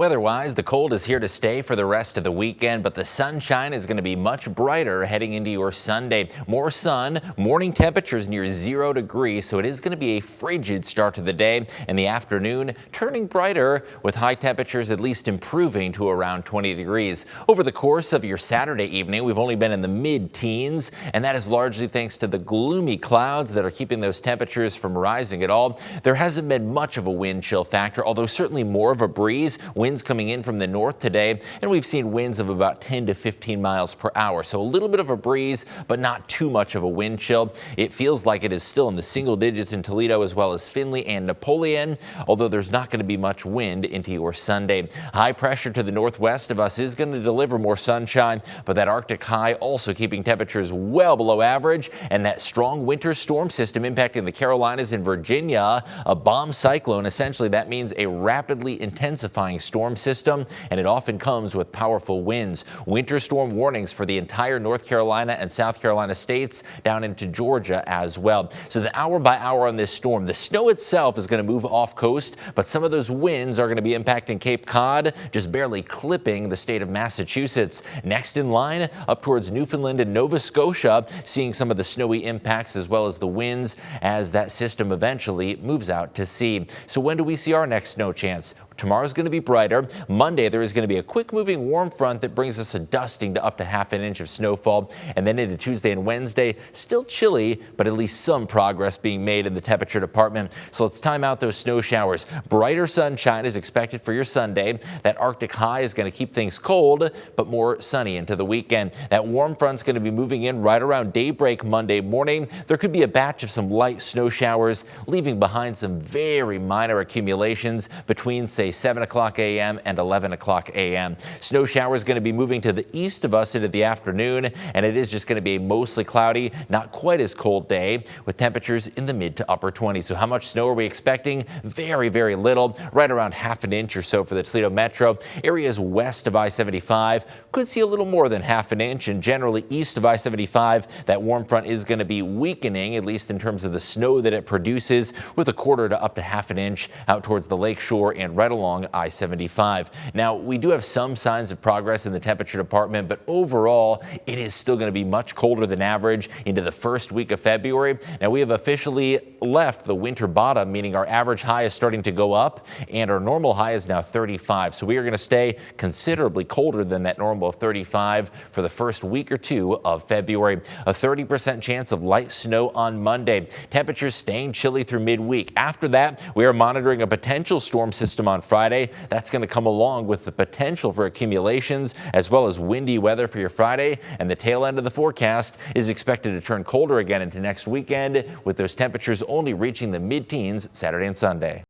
Weather-wise, the cold is here to stay for the rest of the weekend, but the sunshine is going to be much brighter heading into your Sunday. More sun, morning temperatures near 0 degrees, so it is going to be a frigid start to the day. In the afternoon, turning brighter with high temperatures at least improving to around 20 degrees. Over the course of your Saturday evening, we've only been in the mid-teens, and that is largely thanks to the gloomy clouds that are keeping those temperatures from rising at all. There hasn't been much of a wind chill factor, although certainly more of a breeze. Winds coming in from the north today, and we've seen winds of about 10 to 15 miles per hour. So a little bit of a breeze, but not too much of a wind chill. It feels like it is still in the single digits in Toledo as well as Findlay and Napoleon, although there's not going to be much wind into your Sunday. High pressure to the northwest of us is going to deliver more sunshine, but that Arctic high also keeping temperatures well below average, and that strong winter storm system impacting the Carolinas and Virginia, a bomb cyclone. Essentially, that means a rapidly intensifying storm system, and it often comes with powerful winds. Winter storm warnings for the entire North Carolina and South Carolina states down into Georgia as well. So the hour by hour on this storm, the snow itself is going to move off coast, but some of those winds are going to be impacting Cape Cod, just barely clipping the state of Massachusetts. Next in line, up towards Newfoundland and Nova Scotia, seeing some of the snowy impacts as well as the winds as that system eventually moves out to sea. So when do we see our next snow chance? Tomorrow's going to be brighter. Monday, there is going to be a quick moving warm front that brings us a dusting to up to half an inch of snowfall. And then into Tuesday and Wednesday, still chilly, but at least some progress being made in the temperature department. So let's time out those snow showers. Brighter sunshine is expected for your Sunday. That Arctic high is going to keep things cold, but more sunny into the weekend. That warm front's going to be moving in right around daybreak Monday morning. There could be a batch of some light snow showers, leaving behind some very minor accumulations between, say, 7 o'clock a.m. and 11 o'clock a.m. Snow showers going to be moving to the east of us into the afternoon, and it is just going to be a mostly cloudy, not quite as cold day with temperatures in the mid to upper 20s. So how much snow are we expecting? Very, very little, right around half an inch or so for the Toledo metro. Areas west of I-75 could see a little more than half an inch, and generally east of I-75, that warm front is going to be weakening, at least in terms of the snow that it produces, with a quarter to up to half an inch out towards the lake shore and right along I-75. Now, we do have some signs of progress in the temperature department, but overall, it is still going to be much colder than average into the first week of February. Now, we have officially left the winter bottom, meaning our average high is starting to go up, and our normal high is now 35. So we are going to stay considerably colder than that normal of 35 for the first week or two of February. A 30% chance of light snow on Monday. Temperatures staying chilly through midweek. After that, we are monitoring a potential storm system on Friday. That's going to come along with the potential for accumulations as well as windy weather for your Friday, and the tail end of the forecast is expected to turn colder again into next weekend, with those temperatures only reaching the mid-teens Saturday and Sunday.